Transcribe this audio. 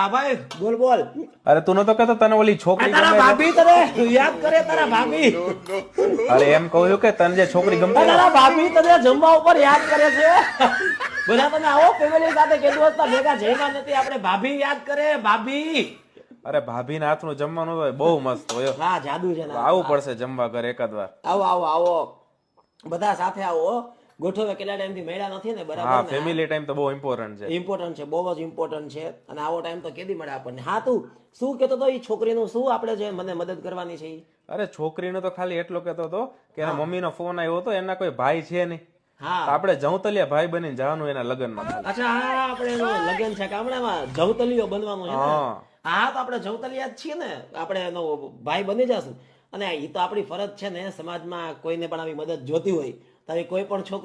હા ભાઈ બોલ બોલ. અરે તું નતો કહેતો તને ઓલી છોકરી તારા ગમે ભાભી તને યાદ કરે તારા ભાભી. અરે એમ કહું છું કે તને જે છોકરી ગમતી તારા ભાભી તને જમવા ઉપર યાદ કરે છે. બધા તમે આવો ફેમિલી સાથે કે દોસ્તા ભેગા જઈમાં નથી આપણે ભાભી યાદ કરે ભાભી. અરે ભાભીના હાથનું જમવાનું હોય બહુ મસ્ત હોય હો. હા જાદુ છે ને. આવવું પડશે જમવા ઘરે એકાદ વાર. આવો આવો આવો બધા સાથે આવો. ગોઠવે કેટલા ટાઈમથી મળ્યા નથી ને હા બરાબર ને? ફેમિલી ટાઈમ તો બહુ ઇમ્પોર્ટન્ટ છે. ઇમ્પોર્ટન્ટ છે, બહુ જ ઇમ્પોર્ટન્ટ છે. અને આવો ટાઈમ તો કેદી મળે આપણને. હા તું શું કહેતો હતો એ છોકરીનું શું આપણે જે મને મદદ કરવાની છે ઈ? અરે છોકરીનો તો ખાલી એટલો કહેતો હતો કે એના મમ્મીનો ફોન આવ્યો હતો એના કોઈ ભાઈ છે નહીં. હા તો આપણે જવતલિયા ભાઈ બનીને જવાનું એના લગ્નમાં. અચ્છા હા આપણે એનું લગ્ન છે ગામડામાં જવતલીઓ બનવાનું છે ને? હા. હા તો આપણે જવતલિયા જ છીએ ને, આપણે એનો ભાઈ બની જશું. અને એ તો આપણી ફરજ છે ને સમાજમાં કોઈને પણ આવી મદદ જોતી હોય તો આવી કોઈ પણ છોકરી